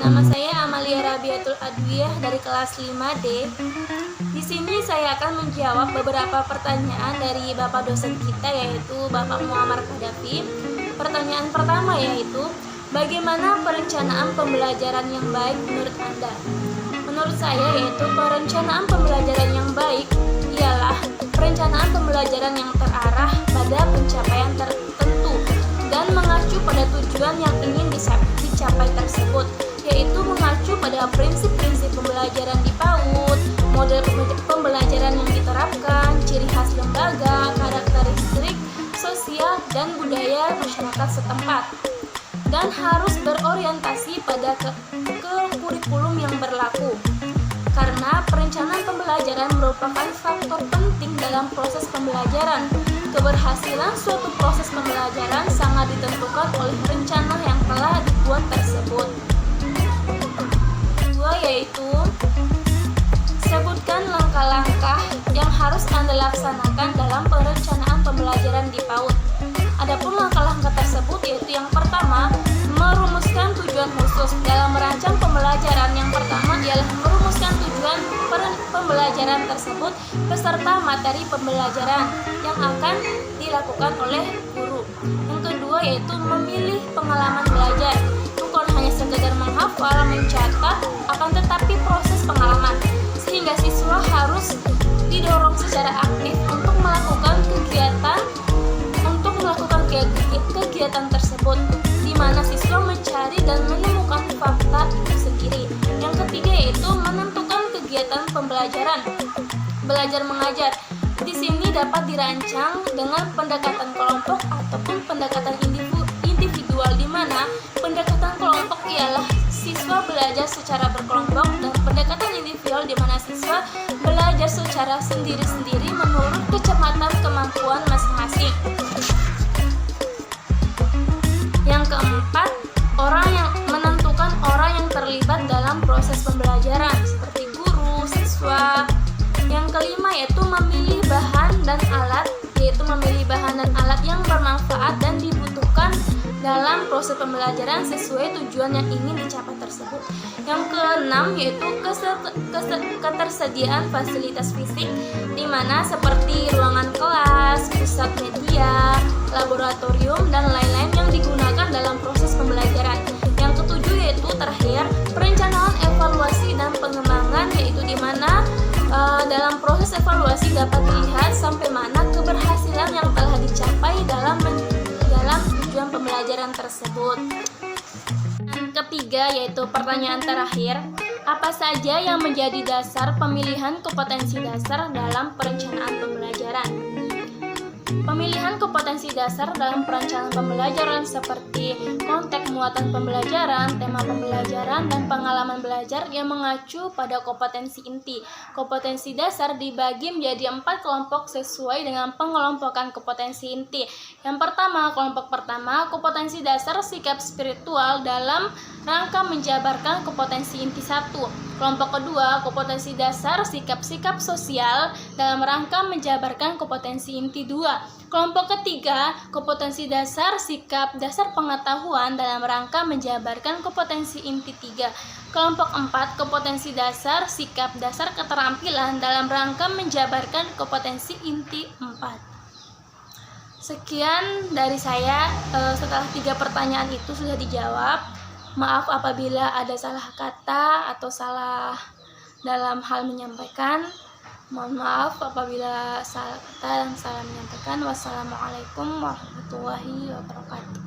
Nama saya Amalia Rabiatul Adwiyah dari kelas 5D. Di sini saya akan menjawab beberapa pertanyaan dari Bapak dosen kita, yaitu Bapak Muammar Qaddafi. Pertanyaan pertama yaitu, bagaimana perencanaan pembelajaran yang baik menurut Anda? Menurut saya yaitu perencanaan pembelajaran yang baik ialah perencanaan pembelajaran yang terarah pada pencapaian tertentu dan mengacu pada tujuan yang ingin dicapai tersebut, yaitu mengacu pada prinsip-prinsip pembelajaran di PAUD, model pembelajaran yang diterapkan, ciri khas lembaga, karakteristik sosial dan budaya masyarakat setempat, dan harus berorientasi pada kurikulum yang berlaku. Karena perencanaan pembelajaran merupakan faktor penting dalam proses pembelajaran. Keberhasilan suatu proses pembelajaran sangat ditentukan oleh rencana yang telah dibuat tersebut. Kedua yaitu, sebutkan langkah-langkah yang harus Anda laksanakan dalam perencanaan pembelajaran di PAUD. Adapun langkah-langkah tersebut yaitu yang pertama, merumuskan tujuan khusus dalam merancang pembelajaran. Yang pertama ialah merumuskan tujuan pembelajaran tersebut beserta materi pembelajaran yang akan dilakukan oleh guru. Yang kedua yaitu memilih pengalaman belajar, bukan hanya sekedar menghafal, mencatat, akan tetapi proses pengalaman, sehingga siswa harus didorong secara aktif untuk melakukan kegiatan tersebut, di mana siswa mencari dan menemukan fakta itu sendiri. Yang ketiga yaitu menentukan kegiatan pembelajaran. Belajar mengajar di sini dapat dirancang dengan pendekatan kelompok ataupun pendekatan individual, di mana pendekatan kelompok ialah siswa belajar secara berkelompok, dan pendekatan individual di mana siswa belajar secara sendiri-sendiri menurut kecepatan kemampuan masing-masing. Yang keempat, menentukan orang yang terlibat dalam proses pembelajaran seperti guru, siswa. Yang kelima yaitu memilih bahan dan alat, yang bermanfaat dan dibutuhkan dalam proses pembelajaran sesuai tujuan yang ingin dicapai tersebut. Yang keenam yaitu ketersediaan fasilitas fisik, di mana seperti ruangan kelas, pusat media, laboratorium, dan lain-lain yang digunakan dalam proses pembelajaran. Yang ketujuh yaitu terakhir, perencanaan evaluasi dan pengembangan, yaitu di mana dalam proses evaluasi dapat dilihat sampai mana keberhasilan yang telah dicapai dalam tujuan pembelajaran tersebut. Dan ketiga yaitu pertanyaan terakhir, apa saja yang menjadi dasar pemilihan kompetensi dasar dalam perencanaan pembelajaran? Pemilihan kompetensi dasar dalam perencanaan pembelajaran seperti konteks muatan pembelajaran, tema pembelajaran, dan pengalaman belajar yang mengacu pada kompetensi inti. Kompetensi dasar dibagi menjadi 4 kelompok sesuai dengan pengelompokan kompetensi inti. Yang pertama, kelompok pertama, kompetensi dasar sikap spiritual dalam rangka menjabarkan kompetensi inti 1. Kelompok kedua, kompetensi dasar sikap-sikap sosial dalam rangka menjabarkan kompetensi inti 2. Kelompok ketiga, kompetensi dasar sikap dasar pengetahuan dalam rangka menjabarkan kompetensi inti 3. Kelompok 4, kompetensi dasar sikap dasar keterampilan dalam rangka menjabarkan kompetensi inti 4. Sekian dari saya. Setelah 3 pertanyaan itu sudah dijawab. Maaf apabila ada salah kata atau salah dalam hal menyampaikan. Mohon maaf apabila salah kata dan salah menyampaikan. Wassalamualaikum warahmatullahi wabarakatuh.